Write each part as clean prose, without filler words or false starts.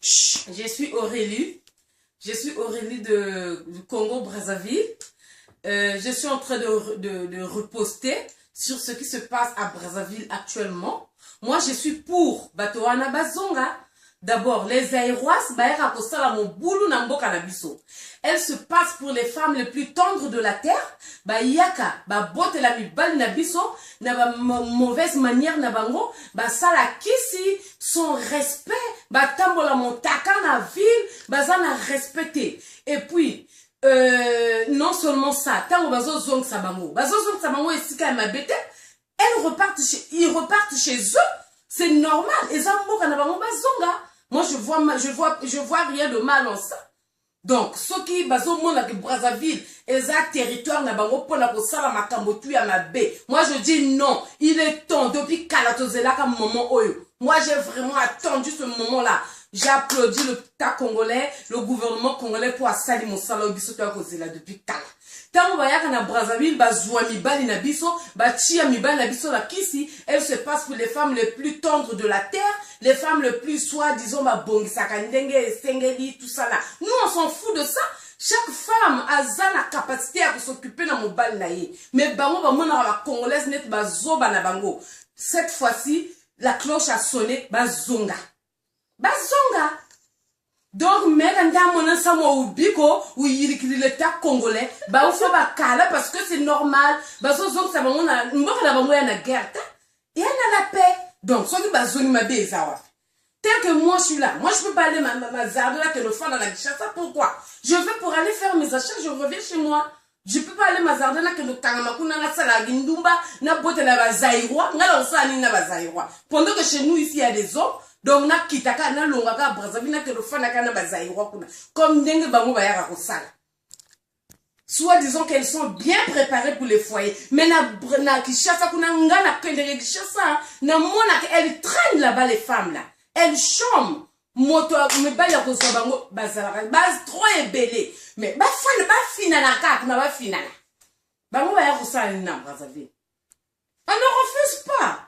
Je suis Aurélie. Je suis Aurélie du Congo-Brazzaville. Je suis en train de reposter sur ce qui se passe à Brazzaville actuellement. Moi, je suis pour Batoana Bazonga. D'abord, les Aéroises, elle se passe pour les femmes les plus tendres de la terre. Ba yaka, ba bote la mi bal na biso, na ba mauvaise manière na bango, ba sala kisi, son respect, ba tambola montaka na ville, ba zana respecté. Et puis, non seulement ça, tango bazo zong sabango, et sika ma bête, ils repartent chez eux, c'est normal. Et ça mboka na bango bazonga. Moi, je vois rien de mal en ça. Donc, ceux qui basent que Brazzaville, ils ont territoire na bango pour la sala makambo tu ya mabe. Moi, je dis non. Il est temps depuis Kalatozela comme moment oyo. Moi, j'ai vraiment attendu ce moment-là. J'applaudis le ta congolais, le gouvernement congolais pour assali mon salo biso to akozela depuis kala. Tango bayaka na Brazzaville bazwa mibali na biso, ba chia mibali na biso la kisi, elle se passe pour les femmes les plus tendres de la terre, les femmes les plus soi-disant ba bongisaka ndenge sengeli tout ça là. Nous on s'en fout de ça. Chaque femme a la capacité à s'occuper dans mon bal na ye. Mais bango ba mona ba congolaise net ba zoba na bango. Cette fois-ci, la cloche a sonné bazonga. Bazonga. Donc, mais quand on a ça, ou biko, ou l'État congolais, bah, on fait ba kala parce que c'est normal. Bah, ça, ça, on a, la guerre, et on a la paix. Donc, ce qui bazongi ma bézawa. Tel que moi, je suis là. Moi, je peux pas aller ma zarde là, que le fan dans la Kinshasa. Pourquoi? Je vais pour aller faire mes achats, je reviens chez moi. Je peux pas aller ma zarde là, que le Kangamakuna, na sala gindumba, na bote na bazaïrois, na la osani na bazaïrois. Pendant que chez nous, ici, il y a des hommes. Donc, na kitaka na longaka Brazzaville na que le fan na bazaïrois kuna. Comme ndenge bango bayaka kosala. Soit disons qu'elles sont bien préparées pour les foyers. Mais na Kinshasa kuna nga na kendere Kinshasa, na mona elle traîne là-bas les femmes là. Elles chôment. Moto me ba ya koso bango bazala base trop ébélé. Mais ba fan ba finana ka na ba finana. Bango bayaka kosala na Brazzaville. On ne refuse pas.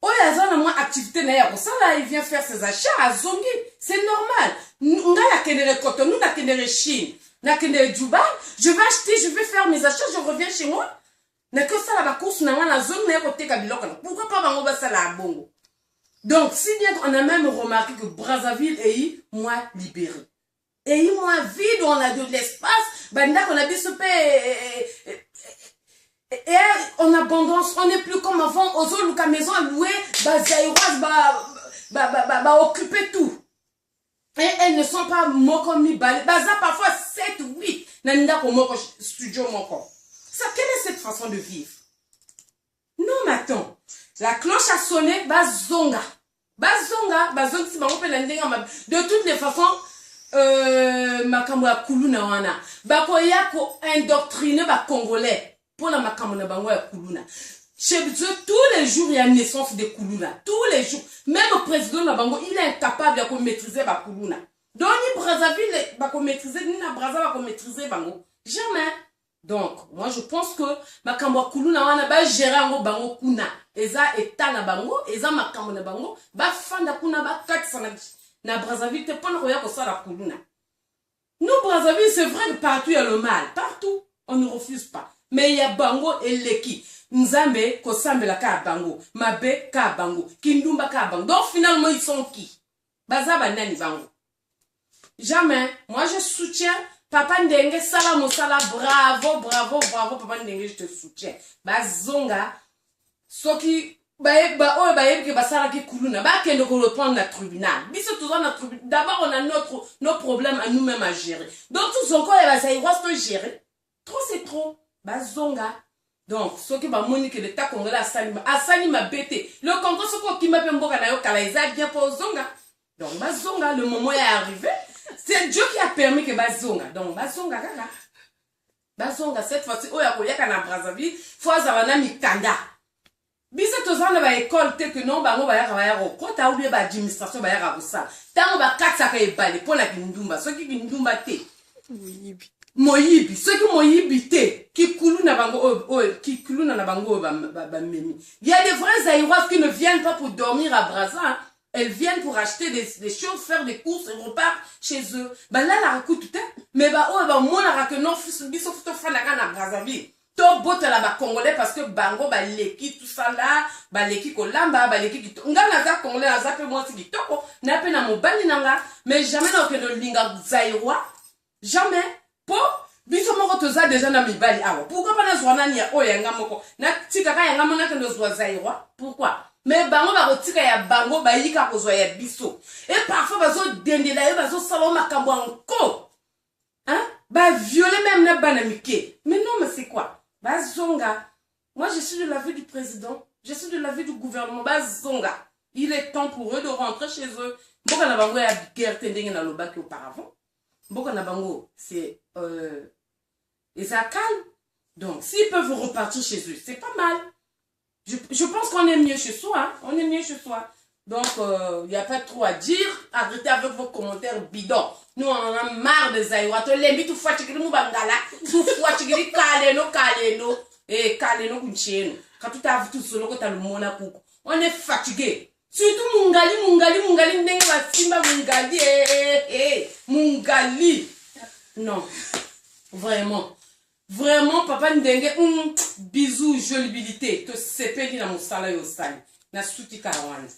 Oh, il y a une activité, il vient faire ses achats à Zongi. C'est normal. Nous, la kendere coton, nous, la kendere Chine, la kendere Dubaï. Je vais acheter, je vais faire mes achats, je reviens chez moi. N'a que ça, la course, n'a la zone, n'a côté Kabilok. Pourquoi pas, on va ça là, bongo? Donc, si bien qu'on a même remarqué que Brazzaville est moins libéré. Et moins vide, on a de l'espace, banda qu'on a dit ce et en abondance, on n'est plus comme avant, aux autres maison à louer, occuper tout. Et elles ne sont pas moko mi balé, baza parfois 7 8 nanda ko moko studio moko. Ça quelle est cette façon de vivre? Non mais attends, la cloche a sonné, bazonga si bango pe ndenga de toutes les façons makambo ya kuluna wana. Bakoya ko indoctriner ba congolais. Pour la makamona bango ya kuluna. Chez Dieu, tous les jours, il y a une naissance de kuluna. Tous les jours. Même le président de bango, il est incapable de maîtriser ba kuluna. Donc, ni Brazzaville, ba maîtriser, ni na Brazzaville, ba maîtriser bango. Jamais. Donc, moi, je pense que makambo kuluna wana ba gérer ango bango kuna. Eza état na bango, eza makambo na bango, ba fanda kuna ba katsa na Brazzaville, te pona koya ko sala kuluna. Nous, Brazzaville, c'est vrai que partout il y a le mal. Partout. On ne refuse pas. Mais il y a bango et leki. Nzambe, kosambe la ka bango. Mabe ka bango. Kindumba ka bango. Donc finalement, ils sont qui? Bazaba nani bango. Jamais. Moi, je soutiens. Papa Ndenge, sala mosala. Bravo, Papa Ndenge, je te soutiens. Bazonga. Soki, ke basara ki kuluna. Kendo ko reprendre la tribunal. Biso toujours na tribunal. D'abord, on a nos problèmes à nous-mêmes à gérer. Donc, tout son corps, il va se gérer. Trop, c'est trop. Bazonga. Donc, ce qui va monique l'État congolais asali ma bête. Le Congo, ce qui m'a fait mboka na yo kalaïza bien pour zonga. Donc, bazonga, le moment est arrivé. C'est Dieu qui a permis que bazonga. Donc, bazonga, kaka. Bazonga, cette fois-ci, oh, ya koyaka na Brazzaville, faut azavana mikanda. Bisa tozana ba école te que non, bango ba ya kota ou bien ba administration ba ya kosa. Tango ba katsa ka ebale pour la kindumba. Ce qui kindumba te. Oui. Moyibi, ceux qui moyibi te, qui coulent na bango, qui coulent na bango, memi. Il y a des vrais Aïrois qui ne viennent pas pour dormir à Brazza. elles viennent pour acheter des choses, faire des courses, et repartent chez eux. Bah là, la raconte tout, mais bah, oh, bah, moi, la raconte, non, biso, photo, fan, la gana, Brazzaville. To bote la ba congolais parce que bango, bah, l'équipe, tout ça là, bah, l'équipe, kolamba, bah, l'équipe, nga, naza, congolais, naza, pe, moi, si, kitoko, na, pe, na, mo, bani, nanga, mais jamais, na, que de linga, zaïrois, jamais, po, biso, moko, toza, déjà, na, mi, bali, awa, pourquoi pas, na, zwana, ni, oh, yanga, moko, na, tikaka, yanga, mona, que nos zwa, zaïrois, pourquoi? Mais bango ba rotika ya bango ba yika kozwa ya biso. Et parfois bazo dendela yo bazo sala makambo anko. Hein? Ba violer même na banamike. Mais non, mais c'est quoi? Ba zonga. Moi je suis de l'avis du président, je suis de l'avis du gouvernement. Ba zonga. Il est temps pour eux de rentrer chez eux. Mboka na bango ya guerre tendenge na lobaki auparavant. Mboka na bango c'est et ça calme. Donc s'ils peuvent repartir chez eux, c'est pas mal. Je pense qu'on est mieux chez soi. Hein? On est mieux chez soi. Donc, il n'y a pas trop à dire. Arrêtez avec vos commentaires bidons. Nous, on en a marre des aïwas. Tu l'aimes, tu fais tu bangala. Tu fais tu kaleno. Et kaleno kuncheno. Quand tu as vu tout solo, quand tu as le monaco. On est fatigué. Surtout mungali. Nenga wa simba mungali. Mungali. Non. Vraiment. Vraiment, papa Ndenge, bisous, jolibilité, te sepeli na musala yo sali. Na suti karawani.